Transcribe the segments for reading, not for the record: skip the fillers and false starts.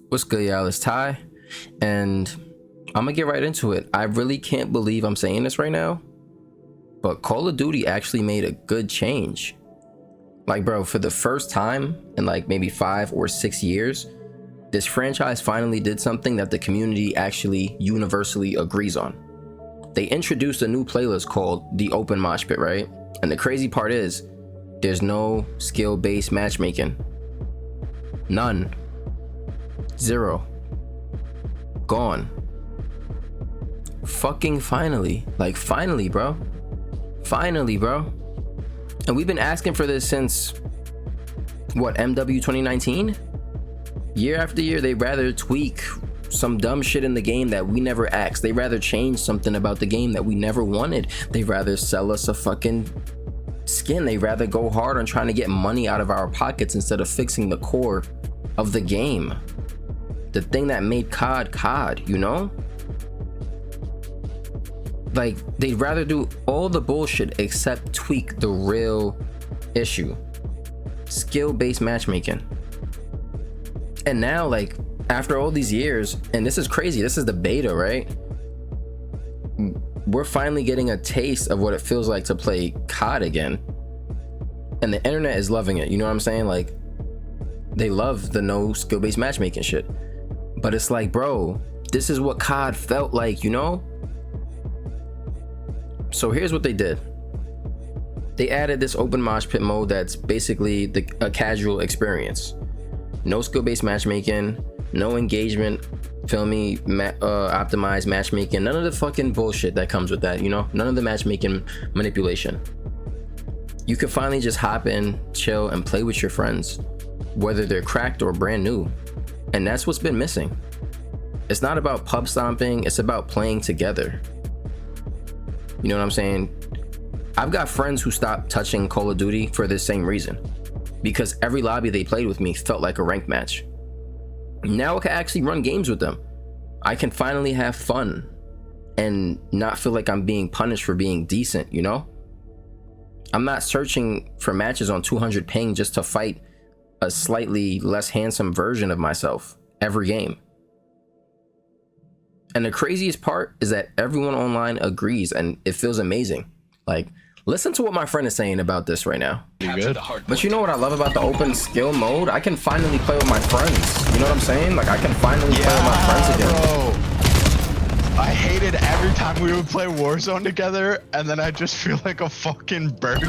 What's good, y'all? It's Ty, and I'm gonna get right into it. I really can't believe I'm saying this right now, but Call of Duty actually made a good change. Like, bro, for the first time in like maybe 5 or 6 years, this franchise finally did something that the community actually universally agrees on. They introduced a new playlist called the Open Mosh Pit, right? And the crazy part is, there's no skill-based matchmaking. None. Zero. Gone. Fucking finally. Like, finally, bro. Finally, bro. And we've been asking for this since, what, MW 2019? Year after year, they'd rather tweak some dumb shit in the game that we never asked. They'd rather change something about the game that we never wanted. They'd rather sell us a fucking skin. They'd rather go hard on trying to get money out of our pockets instead of fixing the core of the game. The thing that made COD, you know? Like, they'd rather do all the bullshit except tweak the real issue. Skill-based matchmaking. And now, like, after all these years, and this is crazy, this is the beta, right? We're finally getting a taste of what it feels like to play COD again. And the internet is loving it, you know what I'm saying? Like, they love the no skill-based matchmaking shit. But it's like, bro, this is what COD felt like, you know? So here's what they did. They added this open mosh pit mode that's basically a casual experience. No skill-based matchmaking, no engagement, feel me, optimized matchmaking, none of the fucking bullshit that comes with that, you know? None of the matchmaking manipulation. You can finally just hop in, chill, and play with your friends, whether they're cracked or brand new. And that's what's been missing. It's not about pub stomping, it's about playing together. You know what I'm saying? I've got friends who stopped touching Call of Duty for this same reason. Because every lobby they played with me felt like a ranked match. Now I can actually run games with them. I can finally have fun and not feel like I'm being punished for being decent, you know? I'm not searching for matches on 200 ping just to fight a slightly less handsome version of myself every game. And the craziest part is that everyone online agrees, and it feels amazing. Like, listen to what my friend is saying about this right now. But you know what I love about the open skill mode? I can finally play with my friends. You know what I'm saying? Like, I can finally play with my friends again. Bro. I hated every time we would play Warzone together, and then I just feel like a fucking burden.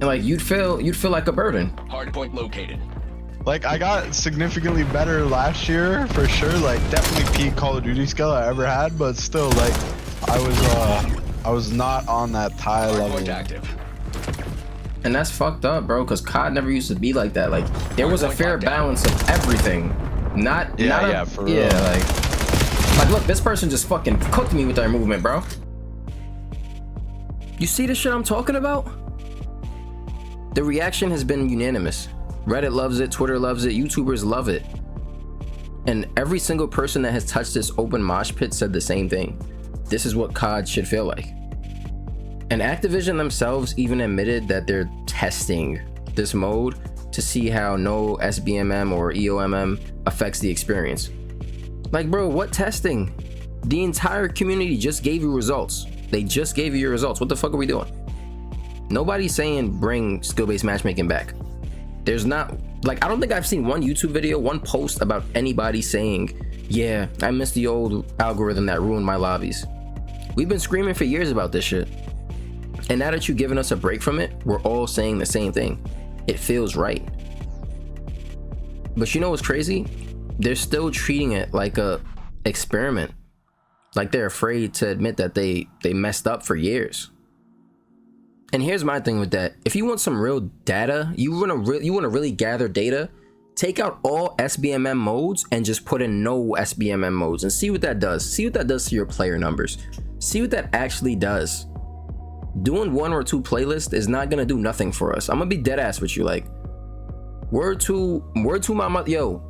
And like, you'd feel like a burden. Hardpoint located. Like, I got significantly better last year for sure. Like, definitely peak Call of Duty skill I ever had, but still, like, I was not on that high level. Active. And that's fucked up, bro, because COD never used to be like that. Like, there was a fair balance of everything. For real. Yeah, like look, this person just fucking cooked me with their movement, bro. You see the shit I'm talking about? The reaction has been unanimous. Reddit loves it, Twitter loves it, YouTubers love it. And every single person that has touched this open mosh pit said the same thing. This is what COD should feel like. And Activision themselves even admitted that they're testing this mode to see how no SBMM or EOMM affects the experience. Like, bro, what testing? The entire community just gave you results. They just gave you your results. What the fuck are we doing? Nobody's saying bring skill-based matchmaking back. There's not, like, I don't think I've seen one YouTube video, one post about anybody saying, yeah, I miss the old algorithm that ruined my lobbies. We've been screaming for years about this shit. And now that you've given us a break from it, we're all saying the same thing. It feels right. But you know what's crazy? They're still treating it like a experiment. Like they're afraid to admit that they messed up for years. And here's my thing with that. If you want some real data, you want to really gather data, take out all SBMM modes and just put in no SBMM modes and see what that does. See what that does to your player numbers. See what that actually does. Doing 1 or 2 playlists is not gonna do nothing for us. I'm gonna be dead ass with you. Like, word to my mother, yo.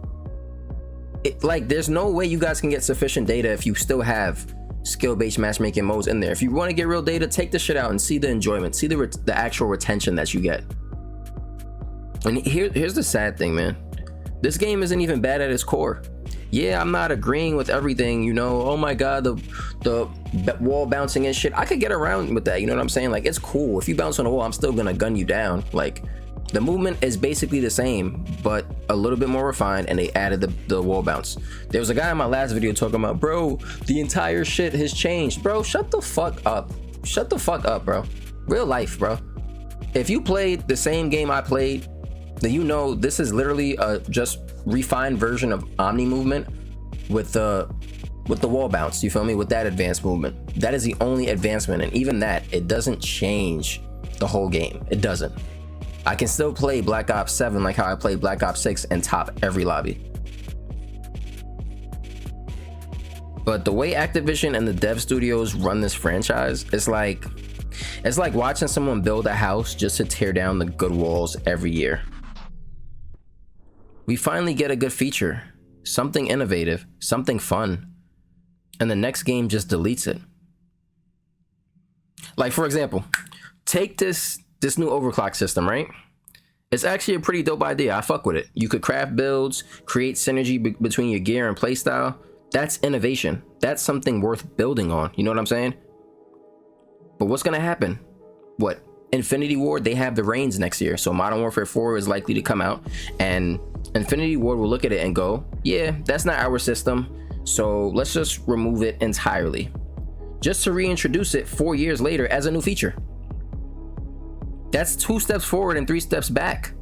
Like, there's no way you guys can get sufficient data if you still have skill-based matchmaking modes in there. If you want to get real data, take the shit out and see the enjoyment, see the actual retention that you get. And here's the sad thing, man. This game isn't even bad at its core. Yeah, I'm not agreeing with everything, you know. Oh my god, the wall bouncing and shit. I could get around with that, you know what I'm saying? Like, it's cool. If you bounce on a wall, I'm still gonna gun you down. Like, the movement is basically the same, but a little bit more refined, and they added the wall bounce. There was a guy in my last video talking about, bro, the entire shit has changed. Bro, shut the fuck up. Shut the fuck up, bro. Real life, bro. If you played the same game I played, then you know this is literally a just refined version of Omni movement with the wall bounce, you feel me, with that advanced movement. That is the only advancement, and even that, it doesn't change the whole game. It doesn't. I can still play Black Ops 7 like how I played Black Ops 6 and top every lobby. But the way Activision and the dev studios run this franchise, it's like watching someone build a house just to tear down the good walls every year. We finally get a good feature, something innovative, something fun, and the next game just deletes it. Like, for example, take this new overclock system, right? It's actually a pretty dope idea. I fuck with it. You could craft builds, create synergy between your gear and playstyle. That's innovation. That's something worth building on. You know what I'm saying? But what's gonna happen? What? Infinity Ward, they have the reins next year, so Modern Warfare 4 is likely to come out, and Infinity Ward will look at it and go, yeah, that's not our system, so let's just remove it entirely, just to reintroduce it 4 years later as a new feature. That's 2 steps forward and 3 steps back.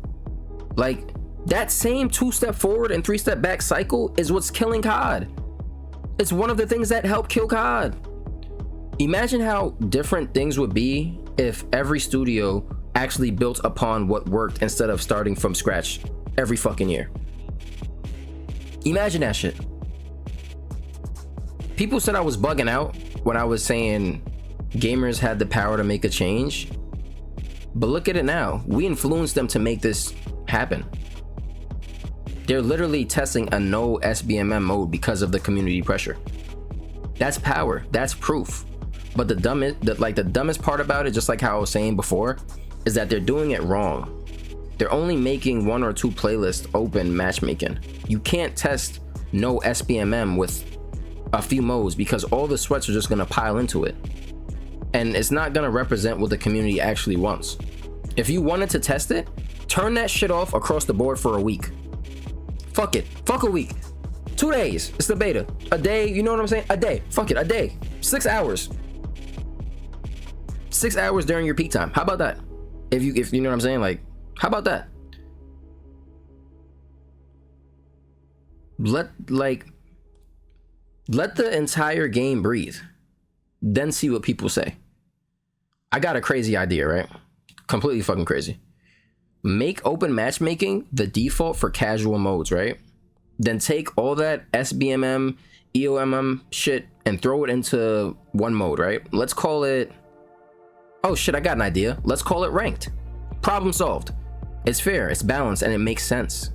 Like, that same 2-step forward and 3-step back cycle is what's killing COD. It's one of the things that helped kill COD. Imagine how different things would be if every studio actually built upon what worked instead of starting from scratch every fucking year. Imagine that shit. People said I was bugging out when I was saying gamers had the power to make a change. But look at it now. We influenced them to make this happen. They're literally testing a no SBMM mode because of the community pressure. That's power. That's proof. But the dumbest part about it, just like how I was saying before, is that they're doing it wrong. They're only making 1 or 2 playlists open matchmaking. You can't test no SBMM with a few modes because all the sweats are just gonna pile into it. And it's not gonna represent what the community actually wants. If you wanted to test it, turn that shit off across the board for a week. Fuck it. Fuck a week. 2 days. It's the beta. A day, you know what I'm saying? A day. Fuck it. A day. 6 hours. 6 hours during your peak time. How about that? If you know what I'm saying, like, how about that? Let the entire game breathe, then see what people say. I got a crazy idea, right? Completely fucking crazy. Make open matchmaking the default for casual modes, right? Then take all that SBMM, EOMM shit and throw it into one mode, right? Let's call it, oh shit, I got an idea. Let's call it ranked. Problem solved. It's fair, it's balanced, and it makes sense.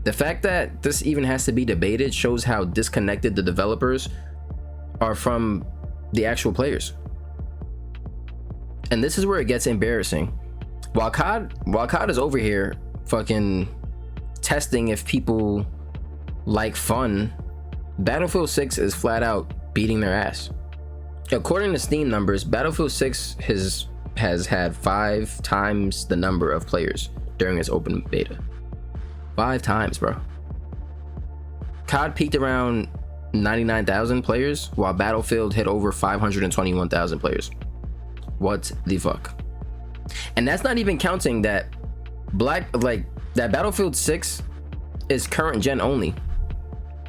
The fact that this even has to be debated shows how disconnected the developers are from the actual players. And this is where it gets embarrassing. While COD is over here fucking testing if people like fun, Battlefield 6 is flat out beating their ass. According to Steam numbers, Battlefield 6 has had 5 times the number of players during its open beta. 5 times, bro. COD peaked around 99,000 players, while Battlefield hit over 521,000 players. What the fuck? And that's not even counting that that Battlefield 6 is current gen only,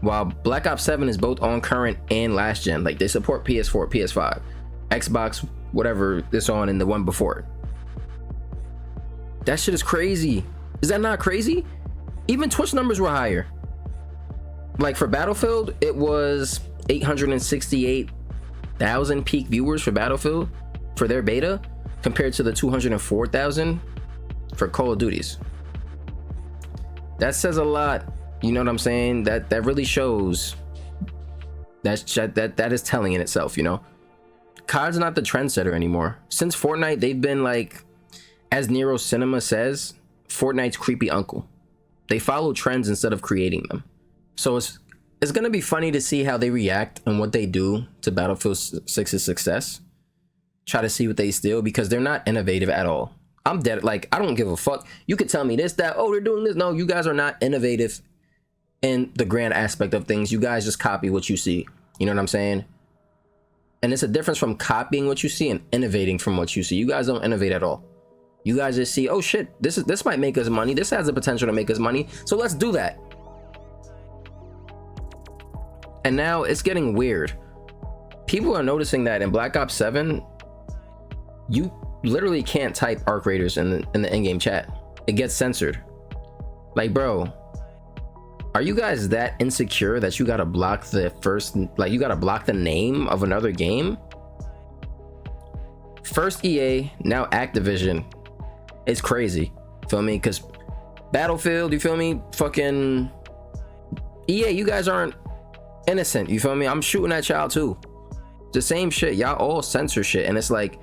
while Black Ops 7 is both on current and last gen. Like, they support PS4, PS5, Xbox, whatever it's on, and the one before it. That shit is crazy. Is that not crazy? Even Twitch numbers were higher. Like, for Battlefield, it was 868,000 peak viewers for Battlefield for their beta, compared to the 204,000 for Call of Duty's. That says a lot. You know what I'm saying? That really shows. That is telling in itself, you know? COD's not the trendsetter anymore. Since Fortnite, they've been like, as Nero Cinema says, Fortnite's creepy uncle. They follow trends instead of creating them. So it's gonna be funny to see how they react and what they do to Battlefield 6's success. Try to see what they steal, because they're not innovative at all. I'm dead. Like, I don't give a fuck. You could tell me this, that, oh, they're doing this. No, you guys are not innovative in the grand aspect of things. You guys just copy what you see. You know what I'm saying? And it's a difference from copying what you see and innovating from what you see. You guys don't innovate at all. You guys just see, oh shit, this might make us money. This has the potential to make us money. So let's do that. And now it's getting weird. People are noticing that in Black Ops 7, you literally can't type arc raiders in the in-game chat. It gets censored. Like, bro, are you guys that insecure that you gotta block the first, like, you gotta block the name of another game? First EA, now Activision. It's crazy, feel me? Because Battlefield, you feel me? Fucking EA, you guys aren't innocent, you feel me? I'm shooting at y'all too. The same shit, y'all all censor shit. And it's like,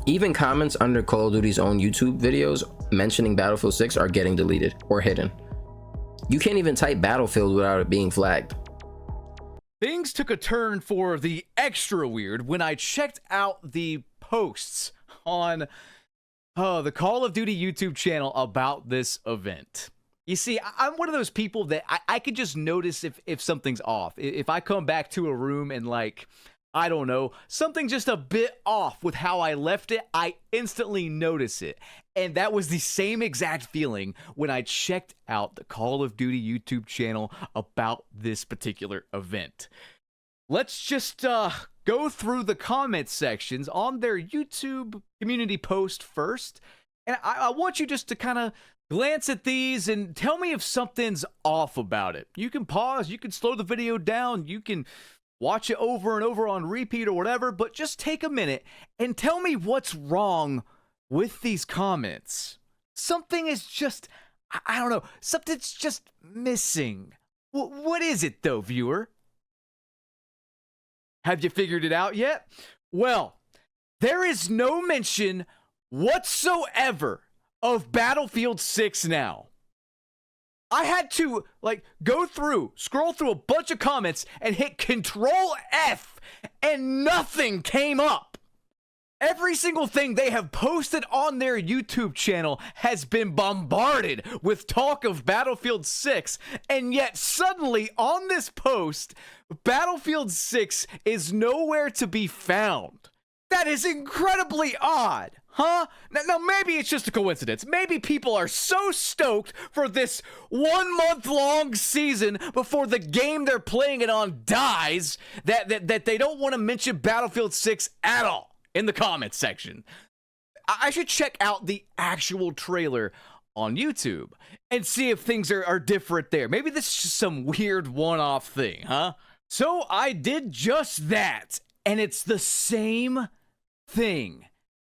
even comments under Call of Duty's own YouTube videos mentioning Battlefield 6 are getting deleted or hidden. You can't even type Battlefield without it being flagged. Things took a turn for the extra weird when I checked out the posts on the Call of Duty YouTube channel about this event. You see, I'm one of those people that I could just notice if something's off. If I come back to a room and, like, I don't know, something just a bit off with how I left it, I instantly notice it. And that was the same exact feeling when I checked out the Call of Duty YouTube channel about this particular event. Let's just go through the comment sections on their YouTube community post first. And I want you just to kind of glance at these and tell me if something's off about it. You can pause, you can slow the video down, you can watch it over and over on repeat or whatever, but just take a minute and tell me what's wrong with these comments. Something is just, I don't know, something's just missing. What is it though, viewer? Have you figured it out yet? Well, there is no mention whatsoever of Battlefield 6 now. I had to, like, scroll through a bunch of comments and hit Control F, and nothing came up. Every single thing they have posted on their YouTube channel has been bombarded with talk of Battlefield 6, and yet suddenly on this post, Battlefield 6 is nowhere to be found. That is incredibly odd, huh? Now maybe it's just a coincidence. Maybe people are so stoked for this 1 month long season before the game they're playing it on dies that they don't want to mention Battlefield 6 at all in the comments section. I should check out the actual trailer on YouTube and see if things are different there. Maybe this is just some weird one-off thing, huh? So I did just that, and it's the same thing.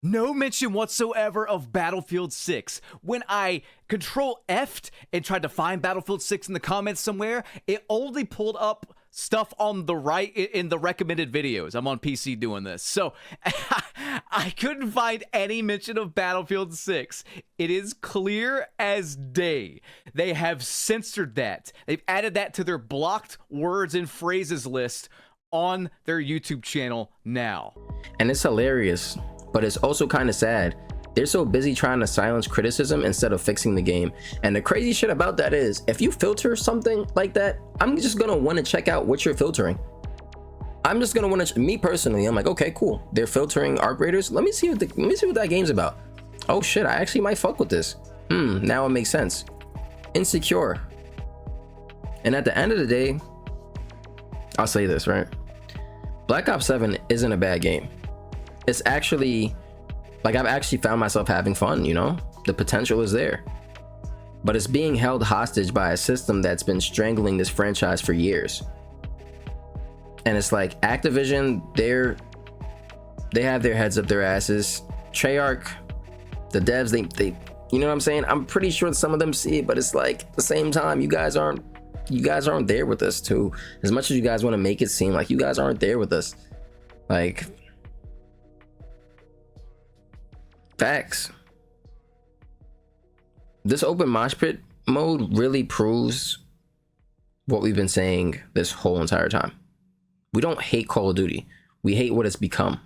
No mention whatsoever of Battlefield 6. When I Control F'd and tried to find Battlefield 6 in the comments somewhere, it only pulled up stuff on the right in the recommended videos. I'm on PC doing this. So I couldn't find any mention of Battlefield 6. It is clear as day. They have censored that. They've added that to their blocked words and phrases list on their YouTube channel now. And it's hilarious, but it's also kind of sad. They're so busy trying to silence criticism instead of fixing the game. And the crazy shit about that is, if you filter something like that, I'm just gonna want to check out what you're filtering. I'm just gonna want to, me personally, I'm like, okay, cool. They're filtering arc raiders. Let me see what that game's about. Oh shit, I actually might fuck with this. Now it makes sense. Insecure. And at the end of the day, I'll say this, right? Black Ops 7 isn't a bad game. It's actually, like, I've actually found myself having fun, you know? The potential is there. But it's being held hostage by a system that's been strangling this franchise for years. And it's like, Activision, they have their heads up their asses. Treyarch, the devs, they you know what I'm saying? I'm pretty sure some of them see it, but it's like, at the same time, you guys aren't there with us too. As much as you guys want to make it seem like you guys aren't there with us. Like, facts. This open mosh pit mode really proves what we've been saying this whole entire time. We don't hate Call of Duty. We hate what it's become.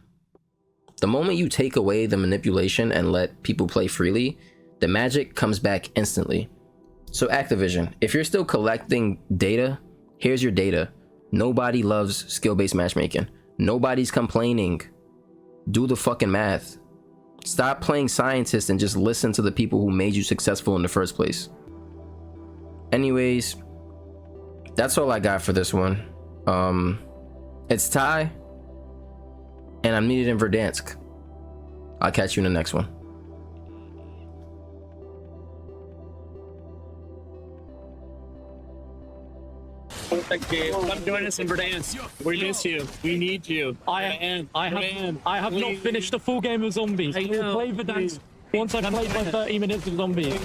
The moment you take away the manipulation and let people play freely, the magic comes back instantly. So Activision, if you're still collecting data, here's your data. Nobody loves skill-based matchmaking. Nobody's complaining. Do the fucking math. Stop playing scientist and just listen to the people who made you successful in the first place. Anyways, that's all I got for this one. It's Ty, and I'm needed in Verdansk. I'll catch you in the next one. Come join us in Verdansk. We miss you. We need you. I have not finished a full game of zombies. I will play Verdansk once I've played my 30 minutes of zombies.